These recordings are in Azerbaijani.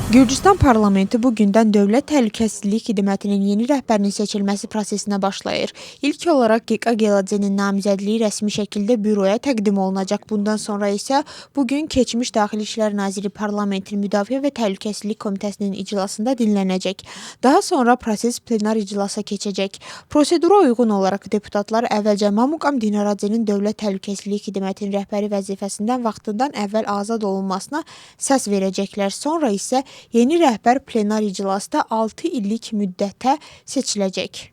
Gürcüstan parlamenti bu gündən Dövlət Təhlükəsizlik Xidmətinin yeni rəhbərinin seçilməsi prosesinə başlayır. İlk olaraq Geka Geladzinin namizədliyi rəsmi şəkildə büroya təqdim olunacaq. Bundan sonra isə bugün keçmiş Daxili İşlər Naziri Parlamentin Müdafiə və Təhlükəsizlik Komitəsinin iclasında dinlənəcək. Daha sonra proses plenar iclasa keçəcək. Prosedura uyğun olaraq deputatlar əvvəlcə Mamukam Dinaradzenin Dövlət Təhlükəsizlik Xidmətinin rəhbəri vəzifəsindən vaxtından əvvəl azad olunmasına səs verəcəklər. Sonra isə yeni rəhbər plenar iclasda 6 illik müddətə seçiləcək.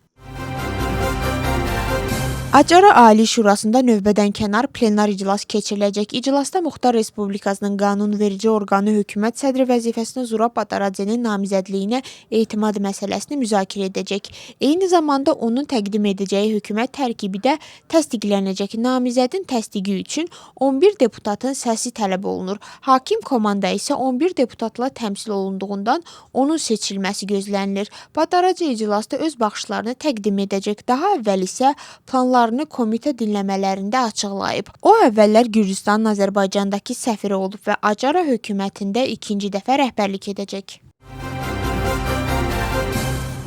Acara Ali Şurasında növbədənkənar plenar iclas keçiriləcək. İclasda Muxtar Respublikasının qanunverici orqanı hökumət sədri vəzifəsinə Zurab Ataradzenin namizədliyinə etimad məsələsini müzakirə edəcək. Eyni zamanda onun təqdim edəcəyi hökumət tərkibi də təsdiqlənəcək. Namizədin təsdiqi üçün 11 deputatın səsi tələb olunur. Hakim komanda isə 11 deputatla təmsil olunduğundan onun seçilməsi gözlənilir. Ataradze iclasda öz baxışlarını təqdim edəcək. Daha əvvəl isə planlarını komitə dinləmələrində açıqlayıb. O əvvəllər Gürcüstanın Azərbaycandakı səfiri olub və Acara hökumətində ikinci dəfə rəhbərlik edəcək.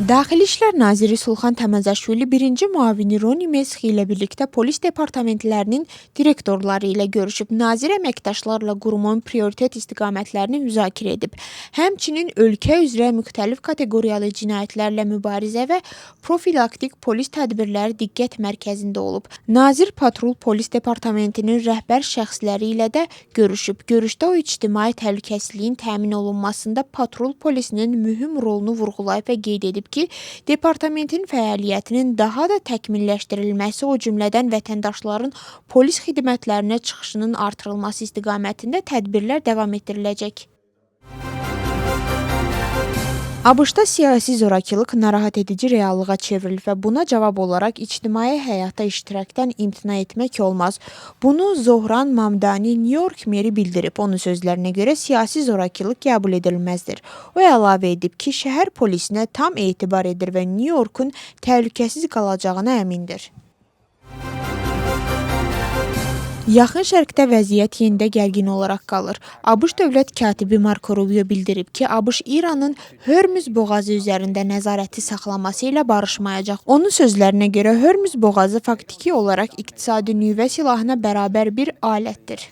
Daxili İşlər Naziri Sulxan Təməzəşvili birinci müavini Roni Mesxi ilə birlikdə polis departamentlərinin direktorları ilə görüşüb. Nazir əməkdaşlarla qurumun prioritet istiqamətlərini müzakirə edib. Həmçinin ölkə üzrə müxtəlif kateqoriyalı cinayətlərlə mübarizə və profilaktik polis tədbirləri diqqət mərkəzində olub. Nazir patrul polis departamentinin rəhbər şəxsləri ilə də görüşüb. Görüşdə o ictimai təhlükəsizliyin təmin olunmasında patrul polisinin mühüm rolunu vurğulayıb və qeyd edib ki, departamentin fəaliyyətinin daha da təkmilləşdirilməsi, o cümlədən vətəndaşların polis xidmətlərinə çıxışının artırılması istiqamətində tədbirlər davam etdiriləcək. ABŞ-da siyasi zorakılıq narahat edici reallığa çevrilir və buna cavab olaraq ictimai həyata iştirakdan imtina etmək olmaz. Bunu Zohran Mamdani New York meri bildirib. Onun sözlərinə görə siyasi zorakılıq qəbul edilməzdir. O əlavə edib ki, şəhər polisinə tam etibar edir və New Yorkun təhlükəsiz qalacağına əmindir. Yaxın Şərqdə vəziyyət yenidə gərgin olaraq qalır. ABŞ dövlət katibi Marco Rubio bildirib ki, ABŞ İranın Hörmüz boğazı üzərində nəzarəti saxlaması ilə barışmayacaq. Onun sözlərinə görə Hörmüz boğazı faktiki olaraq iqtisadi nüvə silahına bərabər bir alətdir.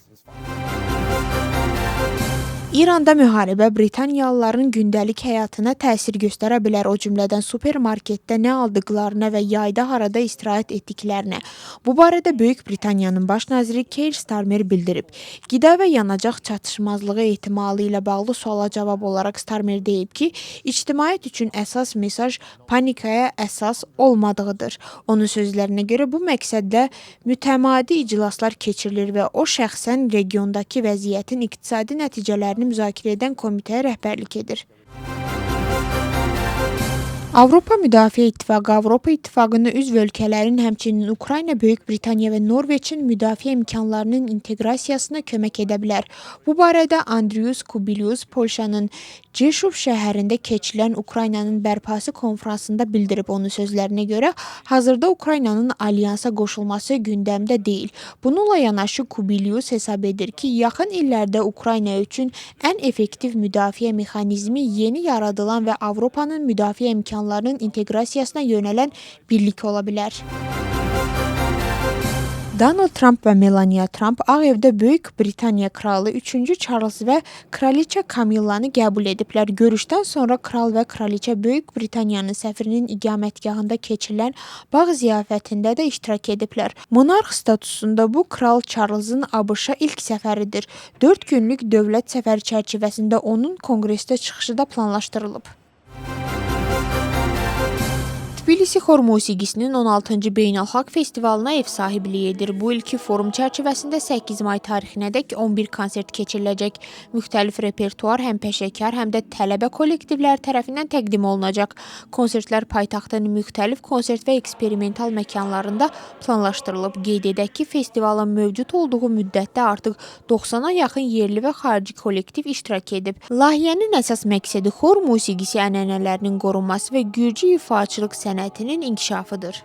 İranda müharibə Britaniyalıların gündəlik həyatına təsir göstərə bilər, o cümlədən supermarketdə nə aldıqlarına və yayda harada istirahət etdiklərinə. Bu barədə Böyük Britaniyanın baş naziri Keir Starmer bildirib. Qida və yanacaq çatışmazlığı ehtimalı ilə bağlı suala cavab olaraq Starmer deyib ki, ictimaiyyət üçün əsas mesaj panikaya əsas olmadığıdır. Onun sözlərinə görə bu məqsədlə mütəmadi iclaslar keçirilir və o şəxsən regiondakı vəziyyətin iqtisadi nəticələrini müzakirə edən komitəyə rəhbərlik edir. Avropa Müdafiə İttifaqı Avropa İttifaqına üzv ölkələrin, həmçinin Ukrayna, Böyük Britaniya və Norveçin müdafiə imkanlarının inteqrasiyasına kömək edə bilər. Bu barədə Andrius Kubilius Polşanın Ceşov şəhərində keçirilən Ukraynanın bərpası konfransında bildirib. Onun sözlərinə görə hazırda Ukraynanın alyansa qoşulması gündəmdə deyil. Bununla yanaşı Kubilius hesab edir ki, yaxın illərdə Ukrayna üçün ən effektiv müdafiə mexanizmi yeni yaradılan və Avropanın müdafiə imkanlarının inteqrasiyasına yönələn birlik ola bilər. Donald Trump və Melania Trump Ağ Evdə Böyük Britaniya kralı 3-cü Charles və kraliçə Camillanı qəbul ediblər. Görüşdən sonra kral və kraliçə Böyük Britaniyanın səfirinin iqamətgahında keçirilən bağ ziyafətində də iştirak ediblər. Monarx statusunda bu Kral Charles'ın ABŞ-a ilk səfəridir. 4 günlük dövlət səfəri çərçivəsində onun konqresdə çıxışı da planlaşdırılıb. Tbilisi xor musiqisinin 16-cı beynəlxalq festivalına ev sahibliyi edir. Bu ilki forum çərçivəsində 8 may tarixinədək 11 konsert keçiriləcək. Müxtəlif repertuar həm peşəkar, həm də tələbə kollektivləri tərəfindən təqdim olunacaq. Konsertlər paytaxtın müxtəlif konsert və eksperimental məkanlarında planlaşdırılıb. Qeyd edək ki, festivalın mövcud olduğu müddətdə artıq 90-a yaxın yerli və xarici kollektiv iştirak edib. Layihənin əsas məqsədi xor musiqisi ənənələrinin qorunması və gürcü ifaçılıq sənətinin inkişafıdır.